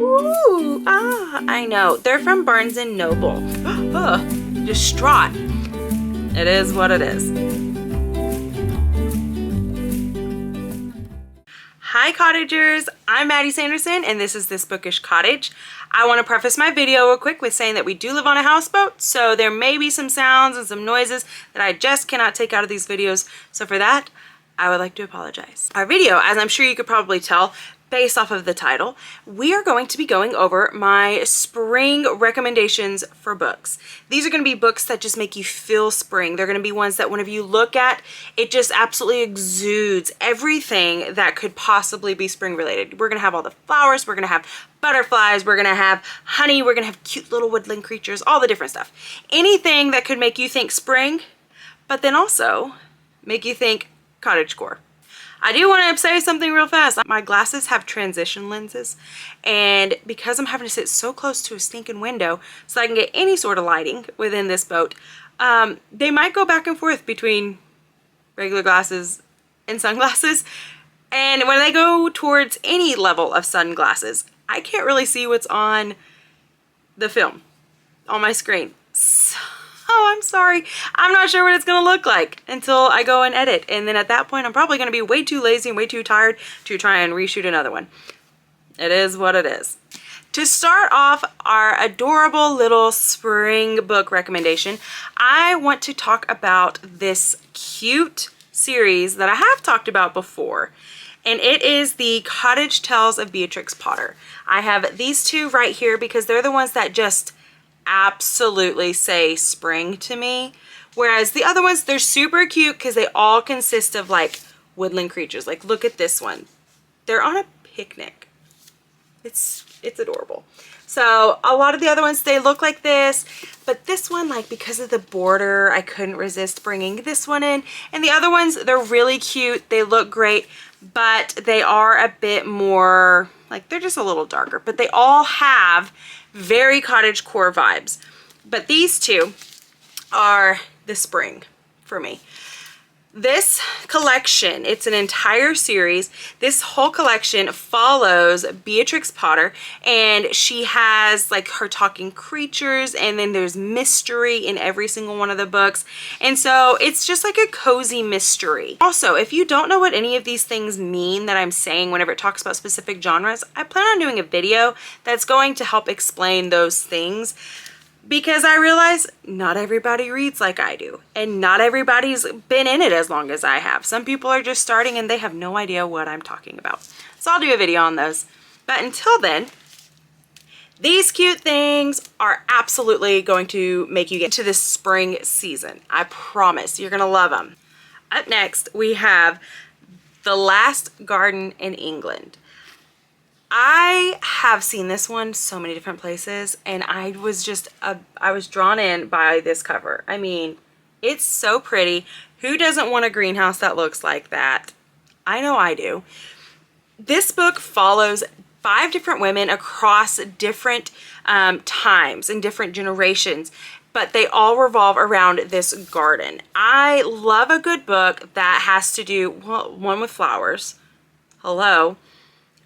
Ooh, I know. They're from Barnes& and Noble. Distraught. It is what it is. Hi cottagers, I'm Maddie Sanderson and this is This Bookish Cottage. I want to preface my video real quick with saying that we do live on a houseboat, so there may be some sounds and some noises that I just cannot take out of these videos. So for that, I would like to apologize. Our video, as I'm sure you could probably tell, based off of the title, we are going to be going over my spring recommendations for books. These are going to be books that just make you feel spring. They're going to be ones that whenever you look at, it just absolutely exudes everything that could possibly be spring related. We're going to have all the flowers, we're going to have butterflies, we're going to have honey, we're going to have cute little woodland creatures, all the different stuff. Anything that could make you think spring, but then also make you think cottagecore. I do want to say something real fast. My glasses have transition lenses, and because I'm having to sit so close to a stinking window so I can get any sort of lighting within this boat, they might go back and forth between regular glasses and sunglasses. And when they go towards any level of sunglasses, I can't really see what's on the film, on my screen. Oh, I'm sorry. I'm not sure what it's going to look like until I go and edit. And then at that point, I'm probably going to be way too lazy and way too tired to try and reshoot another one. It is what it is. To start off our adorable little spring book recommendation, I want to talk about this cute series that I have talked about before. And it is the Cottage Tells of Beatrix Potter. I have these two right here because they're the ones that just absolutely say spring to me, whereas the other ones, they're super cute because they all consist of like woodland creatures. Like look at this one, they're on a picnic. It's adorable. So a lot of the other ones, they look like this, but this one, like because of the border, I couldn't resist bringing this one in. And the other ones, they're really cute, they look great, but they are a bit more like, they're just a little darker, but they all have very cottagecore vibes. But these two are the spring for me. This collection, it's an entire series. This whole collection follows Beatrix Potter, and she has like her talking creatures, and then there's mystery in every single one of the books. And so it's just like a cozy mystery. Also, if you don't know what any of these things mean that I'm saying whenever it talks about specific genres, I plan on doing a video that's going to help explain those things, because I realize not everybody reads like I do, and not everybody's been in it as long as I have. Some people are just starting and they have no idea what I'm talking about. So I'll do a video on those. But until then, these cute things are absolutely going to make you get to this spring season. I promise you're gonna love them. Up next, we have The Last Garden in England. I have seen this one so many different places, and I was drawn in by this cover. I mean, it's so pretty. Who doesn't want a greenhouse that looks like that? I know I do. This book follows 5 different women across different times and different generations, but they all revolve around this garden. I love a good book that has to do, well, one with flowers. Hello.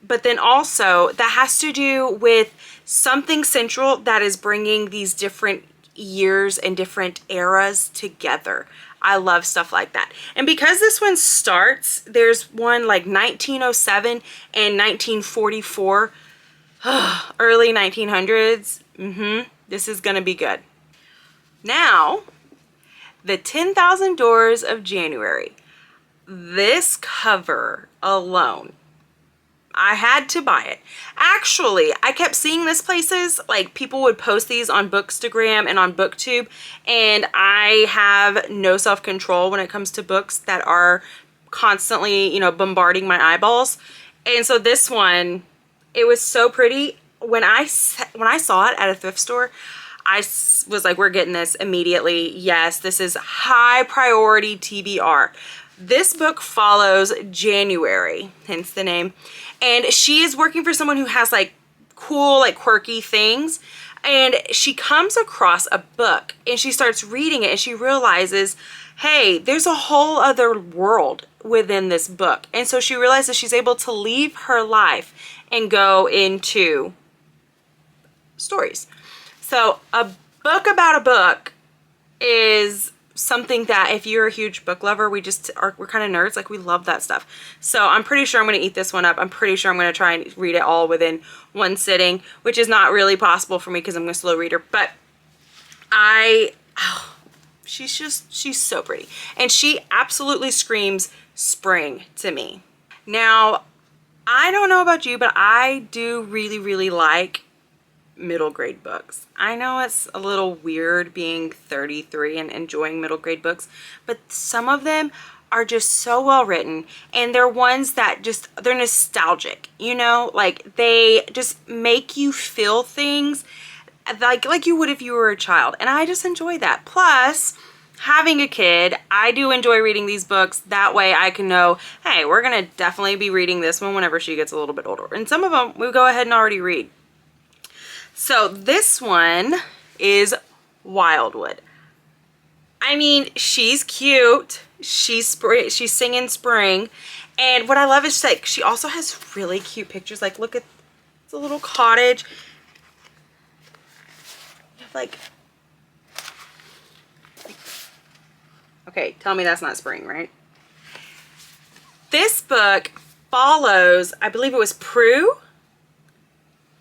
But then also that has to do with something central that is bringing these different years and different eras together. I love stuff like that. And because this one starts, there's one like 1907 and 1944, early 1900s. This is gonna be good. Now, The 10,000 Doors of January. This cover alone, I had to buy it. Actually, I kept seeing this places, like people would post these on Bookstagram and on BookTube, and I have no self-control when it comes to books that are constantly, you know, bombarding my eyeballs. And so this one, it was so pretty. When I saw it at a thrift store, I was like, we're getting this immediately. Yes, this is high priority TBR. This book follows January, hence the name, and she is working for someone who has like cool, like quirky things, and she comes across a book and she starts reading it and she realizes, hey, there's a whole other world within this book. And so she realizes she's able to leave her life and go into stories. So a book about a book is something that if you're a huge book lover, we're kind of nerds, like we love that stuff. So I'm pretty sure I'm going to eat this one up. I'm pretty sure I'm going to try and read it all within one sitting, which is not really possible for me because I'm a slow reader, but she's so pretty. And she absolutely screams spring to me. Now, I don't know about you, but I do really, really like middle grade books. I know it's a little weird being 33 and enjoying middle grade books, but some of them are just so well written, and they're ones that they're nostalgic, you know, like they just make you feel things like you would if you were a child, and I just enjoy that. Plus, having a kid, I do enjoy reading these books. That way I can know, hey, we're gonna definitely be reading this one whenever she gets a little bit older, and some of them we go ahead and already read. So this one is Wildwood. I mean, she's cute. She's singing spring. And what I love is like she also has really cute pictures. Like look at the little cottage. Like, okay, tell me that's not spring, right? This book follows, I believe it was Prue.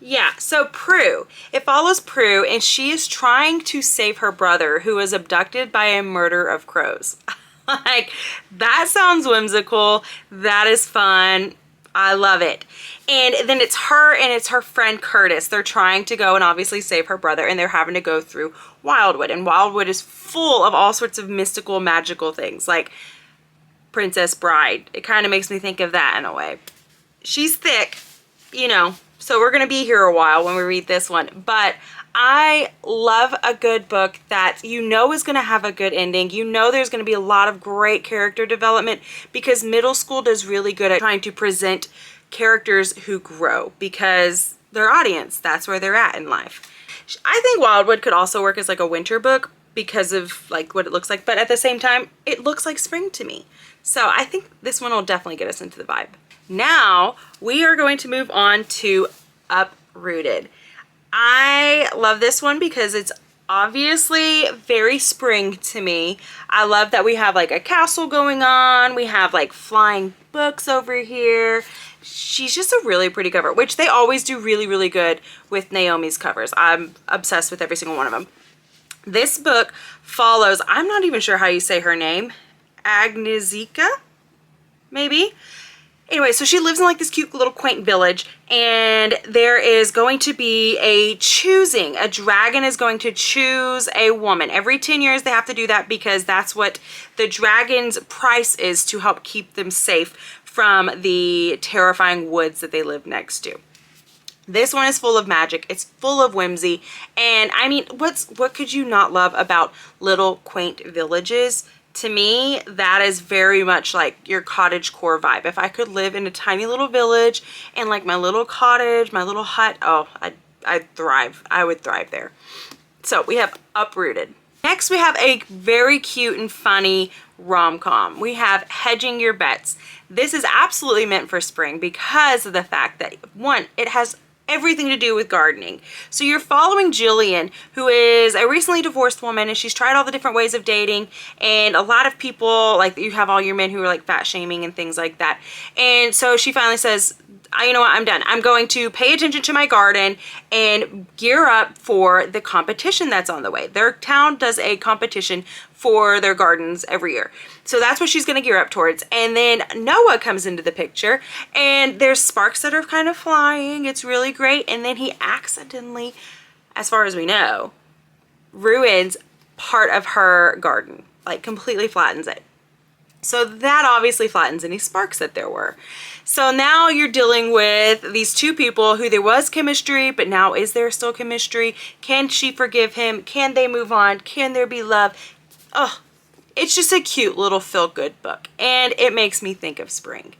Yeah, so Prue. It follows Prue, and she is trying to save her brother who was abducted by a murder of crows. Like, that sounds whimsical. That is fun. I love it. And then it's her and it's her friend Curtis. They're trying to go and obviously save her brother, and they're having to go through Wildwood. And Wildwood is full of all sorts of mystical, magical things, like Princess Bride. It kind of makes me think of that in a way. She's thick, you know. So we're going to be here a while when we read this one, but I love a good book that you know is going to have a good ending. You know there's going to be a lot of great character development, because middle school does really good at trying to present characters who grow, because their audience, that's where they're at in life. I think Wildwood could also work as like a winter book because of like what it looks like, but at the same time, it looks like spring to me. So I think this one will definitely get us into the vibe. Now we are going to move on to Uprooted. I love this one because it's obviously very spring to me. I love that we have like a castle going on. We have like flying books over here. She's just a really pretty cover, which they always do really, really good with Naomi's covers. I'm obsessed with every single one of them. This book follows, I'm not even sure how you say her name, Agnieszka, maybe? Anyway, so she lives in like this cute little quaint village, and there is going to be a dragon is going to choose a woman. Every 10 years they have to do that, because that's what the dragon's price is to help keep them safe from the terrifying woods that they live next to. This one is full of magic. It's full of whimsy. And I mean, what could you not love about little quaint villages? To me, that is very much like your cottage core vibe. If I could live in a tiny little village and like my little cottage, my little hut, oh, I'd thrive. I would thrive there. So we have Uprooted. Next, we have a very cute and funny rom-com. We have Hedging Your Bets. This is absolutely meant for spring because of the fact that, one, it has everything to do with gardening. So you're following Jillian, who is a recently divorced woman, and she's tried all the different ways of dating, and a lot of people, like you have all your men who are like fat shaming and things like that. And so she finally says, you know what, I'm done. I'm going to pay attention to my garden and gear up for the competition that's on the way. Their town does a competition for their gardens every year. So that's what she's going to gear up towards. And then Noah comes into the picture, and there's sparks that are kind of flying. It's really great. And then he accidentally, as far as we know, ruins part of her garden, like completely flattens it. So that obviously flattens any sparks that there were. So now you're dealing with these two people who there was chemistry, but now is there still chemistry? Can she forgive him? Can they move on? Can there be love? Oh, it's just a cute little feel-good book, and it makes me think of spring.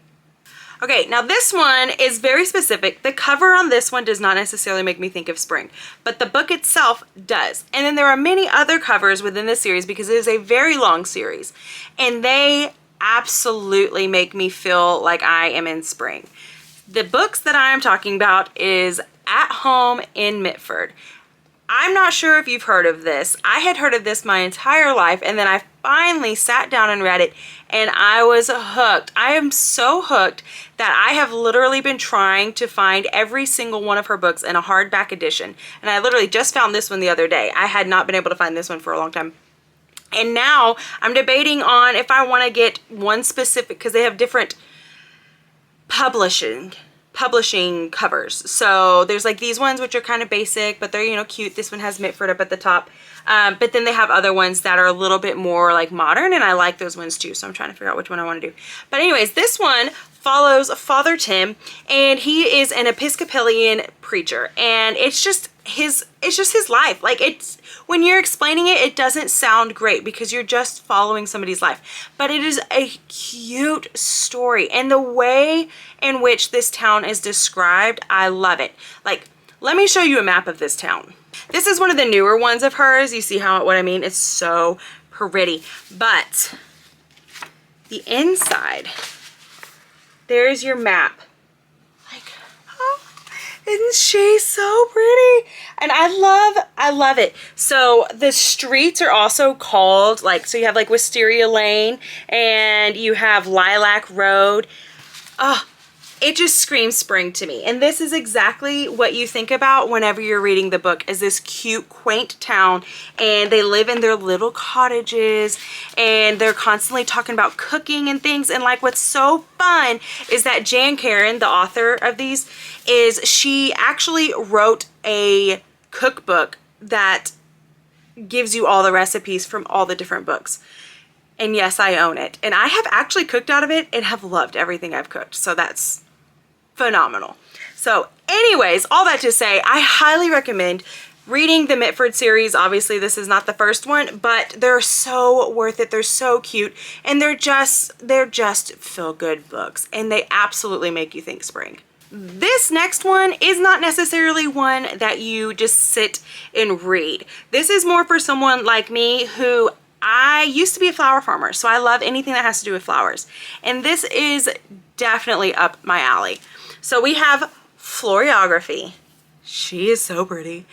Okay, now this one is very specific. The cover on this one does not necessarily make me think of spring, but the book itself does. And then there are many other covers within this series because it is a very long series, and they absolutely make me feel like I am in spring. The books that I am talking about is At Home in Mitford. I'm not sure if you've heard of this. I had heard of this my entire life, and then I finally sat down and read it, and I was hooked. I am so hooked that I have literally been trying to find every single one of her books in a hardback edition, and I literally just found this one the other day. I had not been able to find this one for a long time. And now I'm debating on if I want to get one specific, because they have different publishing covers. So there's like these ones which are kind of basic, but they're, you know, cute. This one has Mitford up at the top. But then they have other ones that are a little bit more like modern, and I like those ones too. So I'm trying to figure out which one I want to do. But anyways, this one follows Father Tim, and he is an Episcopalian preacher, and it's just his life. Like, it's, when you're explaining it, it doesn't sound great because you're just following somebody's life, but it is a cute story, and the way in which this town is described, I love it. Like, let me show you a map of this town. This is one of the newer ones of hers. You see what I mean? It's so pretty, but the inside, there's your map. Like, oh, isn't she so pretty? And I love it. So the streets are also called, like, so you have like Wisteria Lane, and you have Lilac Road. Oh, it just screams spring to me. And this is exactly what you think about whenever you're reading the book, is this cute, quaint town, and they live in their little cottages, and they're constantly talking about cooking and things. And like, what's so fun is that Jan Karen, the author of these, she actually wrote a cookbook that gives you all the recipes from all the different books. And yes, I own it. And I have actually cooked out of it and have loved everything I've cooked. So that's phenomenal. So anyways, all that to say, I highly recommend reading the Mitford series. Obviously, this is not the first one, but they're so worth it. They're so cute, and they're just feel-good books, and they absolutely make you think spring. This next one is not necessarily one that you just sit and read. This is more for someone like me who, I used to be a flower farmer, so I love anything that has to do with flowers. And this is definitely up my alley. So we have Floriography. She is so pretty.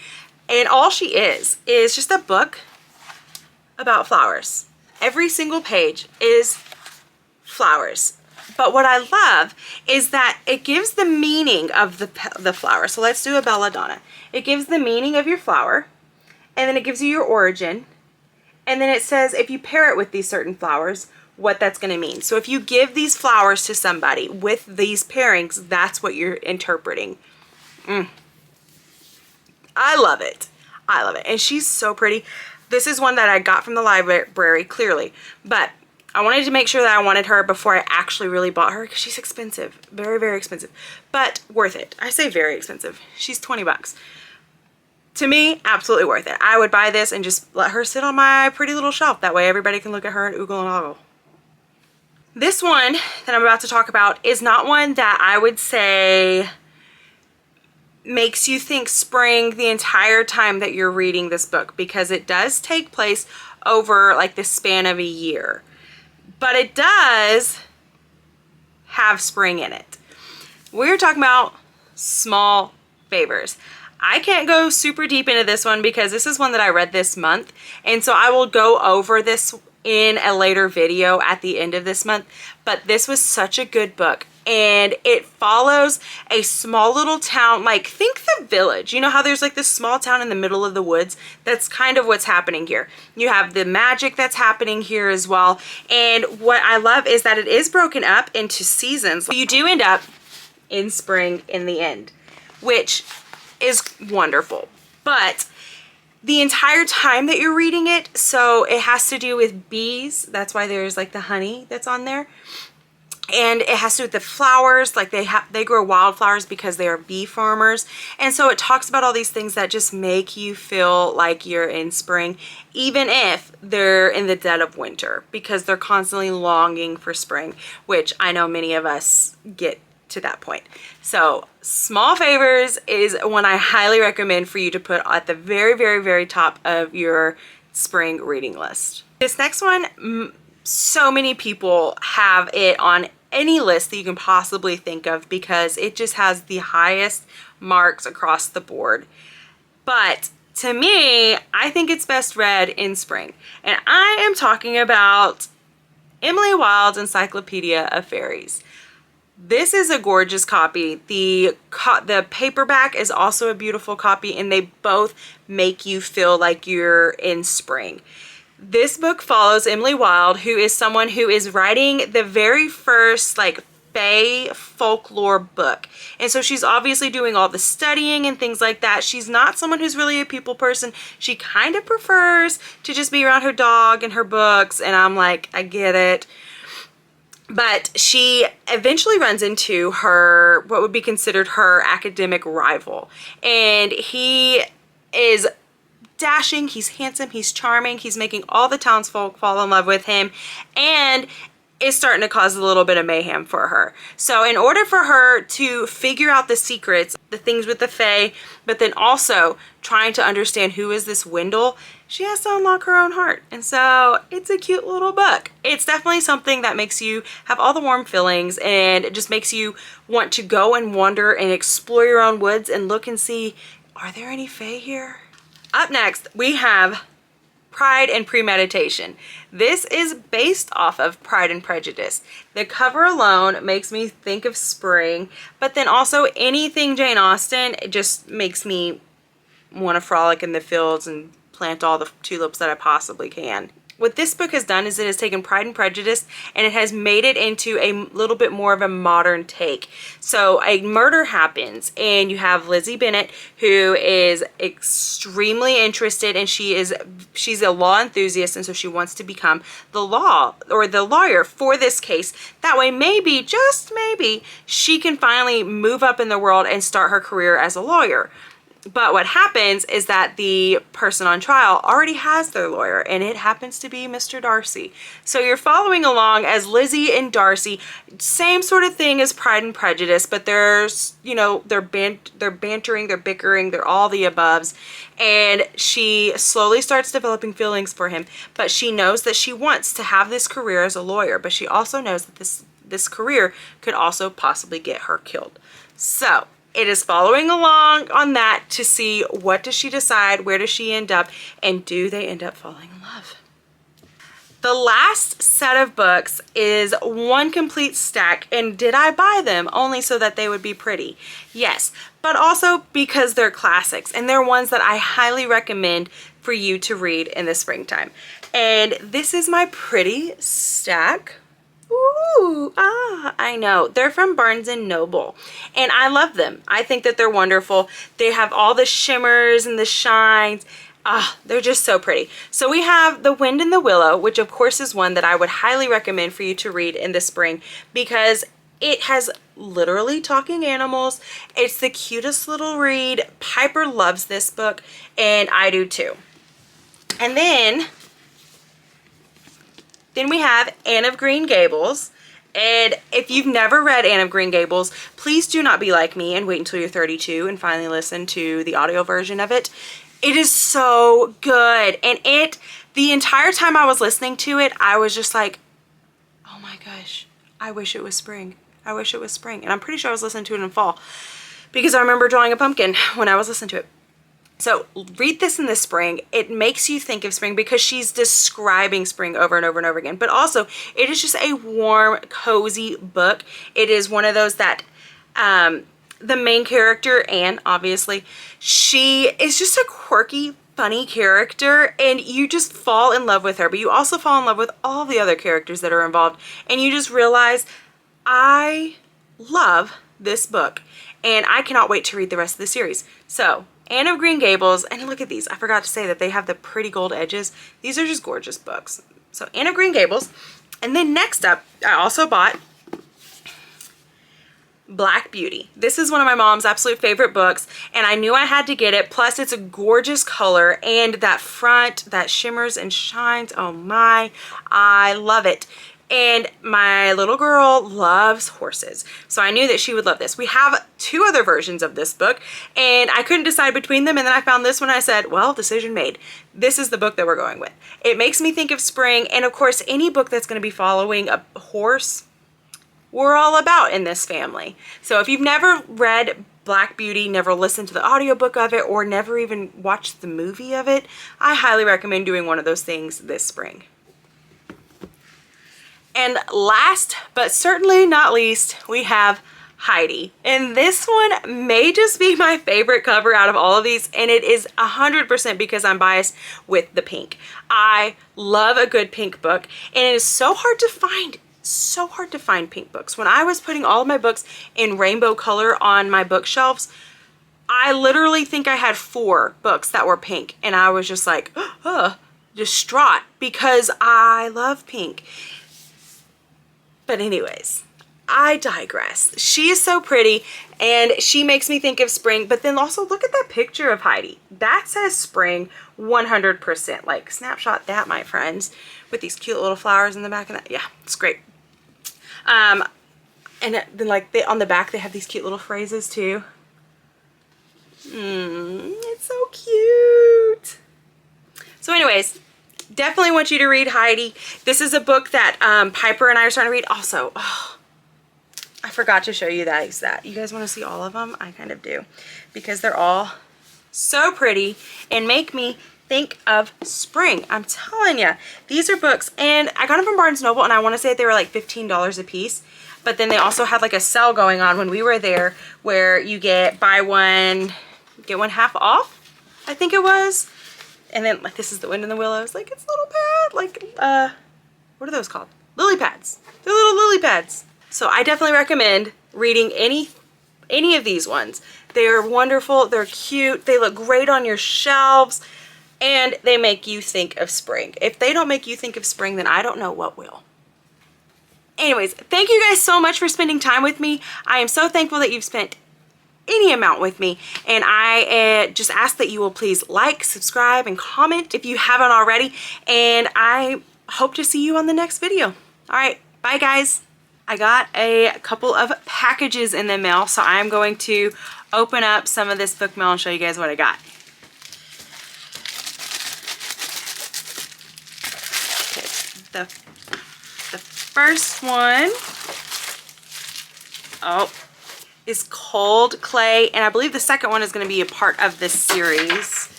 And all she is just a book about flowers. Every single page is flowers. But what I love is that it gives the meaning of the flower. So let's do a belladonna. It gives the meaning of your flower, and then it gives you your origin, and then it says if you pair it with these certain flowers, what that's going to mean. So if you give these flowers to somebody with these pairings, that's what you're interpreting. I love it. I love it. And she's so pretty. This is one that I got from the library, clearly, but I wanted to make sure that I wanted her before I actually really bought her, because she's expensive. Very, very expensive, but worth it. I say very expensive. She's 20 bucks. To me, absolutely worth it. I would buy this and just let her sit on my pretty little shelf. That way everybody can look at her and oogle and ogle. This one that I'm about to talk about is not one that I would say makes you think spring the entire time that you're reading this book, because it does take place over like the span of a year. But it does have spring in it. We're talking about Small Favors. I can't go super deep into this one because this is one that I read this month, and so I will go over this in a later video at the end of this month. But this was such a good book, and it follows a small little town. Like, think The Village. You know how there's like this small town in the middle of the woods? That's kind of what's happening here. You have the magic that's happening here as well. And what I love is that it is broken up into seasons. You do end up in spring in the end, which is wonderful. But the entire time that you're reading it, so it has to do with bees. That's why there's like the honey that's on there. And it has to do with the flowers. Like, they grow wildflowers because they are bee farmers. And so it talks about all these things that just make you feel like you're in spring, even if they're in the dead of winter, because they're constantly longing for spring, which I know many of us get to that point. So Small Favors is one I highly recommend for you to put at the very, very, very top of your spring reading list. This next one, so many people have it on any list that you can possibly think of because it just has the highest marks across the board. But to me, I think it's best read in spring. And I am talking about Emily Wilde's Encyclopedia of Fairies. This is a gorgeous copy. The paperback is also a beautiful copy, and they both make you feel like you're in spring. This book follows Emily Wilde, who is someone who is writing the very first like fae folklore book. And so she's obviously doing all the studying and things like that. She's not someone who's really a people person. She kind of prefers to just be around her dog and her books, and I'm like, I get it. But she eventually runs into her, what would be considered her academic rival. And he is dashing, he's handsome, he's charming, he's making all the townsfolk fall in love with him, and is starting to cause a little bit of mayhem for her. So in order for her to figure out the secrets, the things with the fae, but then also trying to understand who is this Wendell, she has to unlock her own heart. And so it's a cute little book. It's definitely something that makes you have all the warm feelings, and it just makes you want to go and wander and explore your own woods and look and see, are there any fae here? Up next, we have Pride and Premeditation. This is based off of Pride and Prejudice. The cover alone makes me think of spring, but then also anything Jane Austen, it just makes me want to frolic in the fields and plant all the tulips that I possibly can. What this book has done is it has taken Pride and Prejudice and it has made it into a little bit more of a modern take. So a murder happens and you have Lizzie Bennet, who is extremely interested, and she's a law enthusiast, and so she wants to become the lawyer for this case. That way maybe, just maybe, she can finally move up in the world and start her career as a lawyer. But what happens is that the person on trial already has their lawyer, and it happens to be Mr. Darcy. So you're following along as Lizzie and Darcy, same sort of thing as Pride and Prejudice, but there's, you know, they're bantering, they're bickering, they're all the aboves. And she slowly starts developing feelings for him, but she knows that she wants to have this career as a lawyer, but she also knows that this career could also possibly get her killed. So it is following along on that to see, what does she decide, where does she end up, and do they end up falling in love? The last set of books is one complete stack, and did I buy them only so that they would be pretty? Yes, but also because they're classics, and they're ones that I highly recommend for you to read in the springtime. And this is my pretty stack. Ooh, I know. They're from Barnes & Noble, and I love them. I think that they're wonderful. They have all the shimmers and the shines. They're just so pretty. So we have The Wind and the Willow, which of course is one that I would highly recommend for you to read in the spring because it has literally talking animals. It's the cutest little read. Piper loves this book, and I do too. And then we have Anne of Green Gables. And if you've never read Anne of Green Gables, please do not be like me and wait until you're 32 and finally listen to the audio version of it. It is so good. And the entire time I was listening to it, I was just like, oh my gosh, I wish it was spring. I wish it was spring. And I'm pretty sure I was listening to it in fall because I remember drawing a pumpkin when I was listening to it. So read this in the spring. It makes you think of spring because she's describing spring over and over and over again. But also, it is just a warm, cozy book. It is one of those that the main character, Anne, obviously, she is just a quirky, funny character, and you just fall in love with her. But you also fall in love with all the other characters that are involved. And you just realize, I love this book. And I cannot wait to read the rest of the series. So Anne of Green Gables, and look at these. I forgot to say that they have the pretty gold edges. These are just gorgeous books. So Anne of Green Gables. And then next up, I also bought Black Beauty. This is one of my mom's absolute favorite books, and I knew I had to get it. Plus, it's a gorgeous color, and that front, that shimmers and shines. Oh my, I love it. And my little girl loves horses, so I knew that she would love this. We have two other versions of this book, and I couldn't decide between them, and then I found this one. I said, well, decision made. This is the book that we're going with. It makes me think of spring, and of course, any book that's going to be following a horse, we're all about in this family. So if you've never read Black Beauty, never listened to the audiobook of it, or never even watched the movie of it, I highly recommend doing one of those things this spring. And last, but certainly not least, we have Heidi. And this one may just be my favorite cover out of all of these, and it is 100% because I'm biased with the pink. I love a good pink book, and it is so hard to find pink books. When I was putting all of my books in rainbow color on my bookshelves, I literally think I had 4 books that were pink, and I was just like, distraught because I love pink. But anyways, I digress. She is so pretty, and she makes me think of spring, but then also look at that picture of Heidi. That says spring 100%. Like, snapshot that, my friends, with these cute little flowers in the back of that. Yeah, it's great. And then like on the back, they have these cute little phrases too. It's so cute. So anyways, definitely want you to read Heidi. This is a book that Piper and I are starting to read. Also, I forgot to show you that. You guys want to see all of them? I kind of do, because they're all so pretty and make me think of spring. I'm telling you, these are books, and I got them from Barnes & Noble, and I want to say they were like $15 a piece. But then they also had like a sale going on when we were there, where you get buy one, get one half off, I think it was. And then like, this is the Wind in the Willows. Like, it's a little pad, like what are those called? Lily pads. They're little lily pads. So I definitely recommend reading any of these ones. They are wonderful. They're cute. They look great on your shelves. And they make you think of spring. If they don't make you think of spring, then I don't know what will. Anyways, thank you guys so much for spending time with me. I am so thankful that you've spent any amount with me. And I just ask that you will please like, subscribe, and comment if you haven't already. And I hope to see you on the next video. All right, bye guys. I got a couple of packages in the mail, so I'm going to open up some of this book mail and show you guys what I got. The first one, is Cold Clay, and I believe the second one is going to be a part of this series.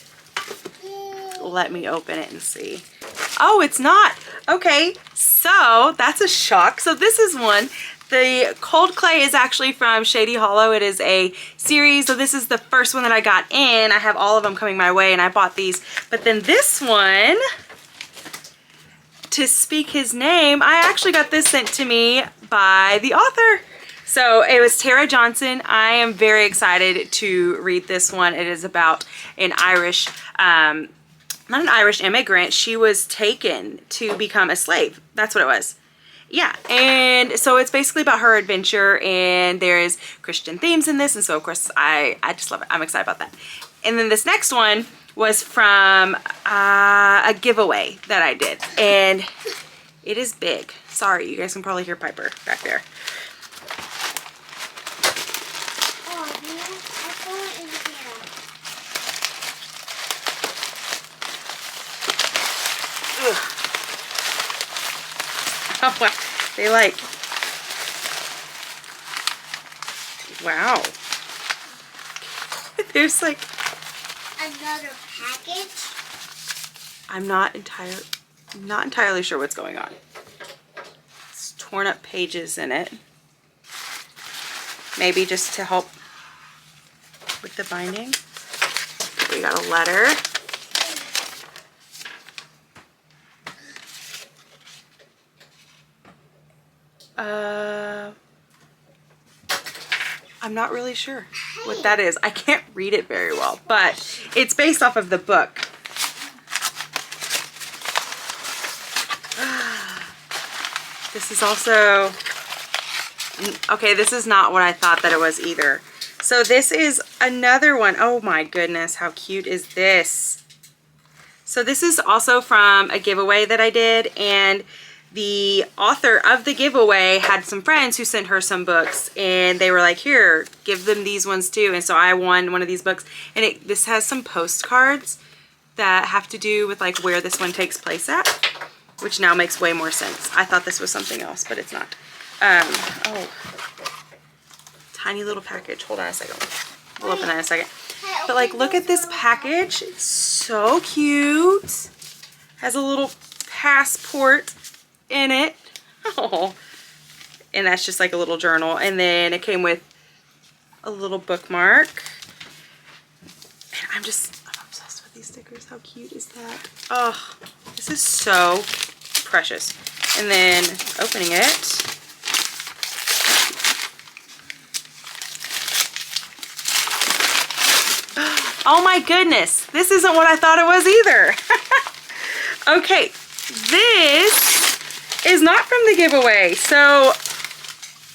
Let me open it and see. Oh, it's not. Okay, so that's a shock. So this is one. The Cold Clay is actually from Shady Hollow. It is a series, so this is the first one that I got in. I have all of them coming my way, and I bought these. But then this one, To Speak His Name, I actually got this sent to me by the author. So it was Tara Johnson. I am very excited to read this one. It is about an Irish, not an Irish immigrant. She was taken to become a slave. That's what it was. Yeah, and so it's basically about her adventure, and there's Christian themes in this, and so of course I just love it. I'm excited about that. And then this next one was from a giveaway that I did, and it is big. Sorry, you guys can probably hear Piper back there. Oh, man, I saw it in here. Ugh. Oh, wow. They like, wow. There's like Another package? I'm not entirely sure what's going on. It's torn up pages in it. Maybe just to help with the binding. We got a letter. I'm not really sure what that is. I can't read it very well, but it's based off of the book. This is also, okay, this is not what I thought that it was either. So this is another one. Oh my goodness, how cute is this? So this is also from a giveaway that I did, and the author of the giveaway had some friends who sent her some books, and they were like, here, give them these ones too. And so I won one of these books, and this has some postcards that have to do with like where this one takes place at, which now makes way more sense. I thought this was something else, but it's not. Oh, tiny little package. Hold on a second. We'll open that in a second. But like, look at this package. It's so cute. Has a little passport in it. Oh, and that's just like a little journal. And then it came with a little bookmark. And I'm obsessed with these stickers. How cute is that? Oh, this is so precious. And then opening it. Oh my goodness, this isn't what I thought it was either. Okay, this is not from the giveaway. So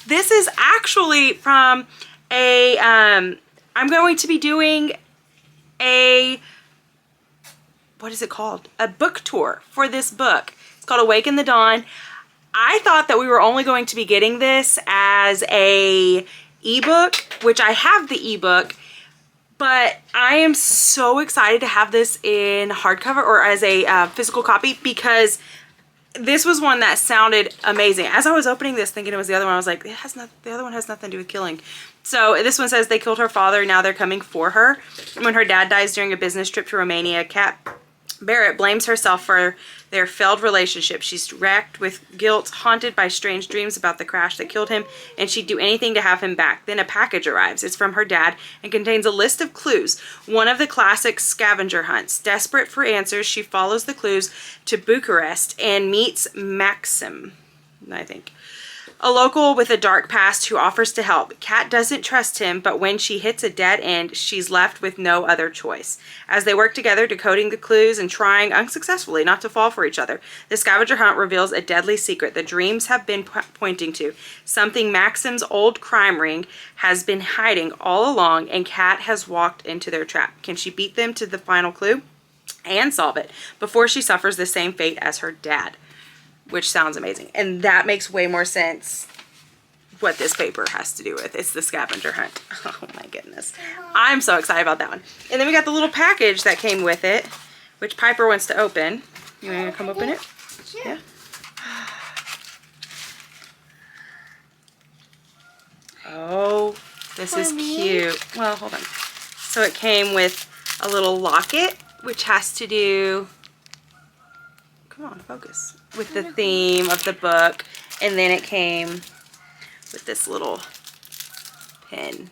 this is actually from a, I'm going to be doing a, what is it called? A book tour for this book. It's called Awake in the Dawn. I thought that we were only going to be getting this as a ebook, which I have the ebook. But I am so excited to have this in hardcover or as a physical copy, because this was one that sounded amazing. As I was opening this thinking it was the other one, I was like, the other one has nothing to do with killing. So this one says they killed her father, now they're coming for her. When her dad dies during a business trip to Romania, Kat Barrett blames herself for their failed relationship. She's racked with guilt, haunted by strange dreams about the crash that killed him, and she'd do anything to have him back. Then a package arrives. It's from her dad and contains a list of clues, one of the classic scavenger hunts. Desperate for answers, she follows the clues to Bucharest and meets Maxim, I think, a local with a dark past who offers to help. Kat doesn't trust him, but when she hits a dead end, she's left with no other choice. As they work together, decoding the clues and trying unsuccessfully not to fall for each other, the scavenger hunt reveals a deadly secret the dreams have been pointing to. Something Maxim's old crime ring has been hiding all along, and Kat has walked into their trap. Can she beat them to the final clue and solve it before she suffers the same fate as her dad? Which sounds amazing. And that makes way more sense what this paper has to do with. It's the scavenger hunt. Oh my goodness. I'm so excited about that one. And then we got the little package that came with it, which Piper wants to open. You want to come open it? Sure. Yeah. Oh, this is cute. Well, hold on. So it came with a little locket, which has to do, come on, focus, with the theme of the book. And then it came with this little pin,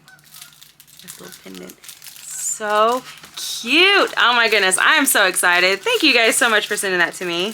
this little pendant. So cute. Oh my goodness, I'm so excited. Thank you guys so much for sending that to me.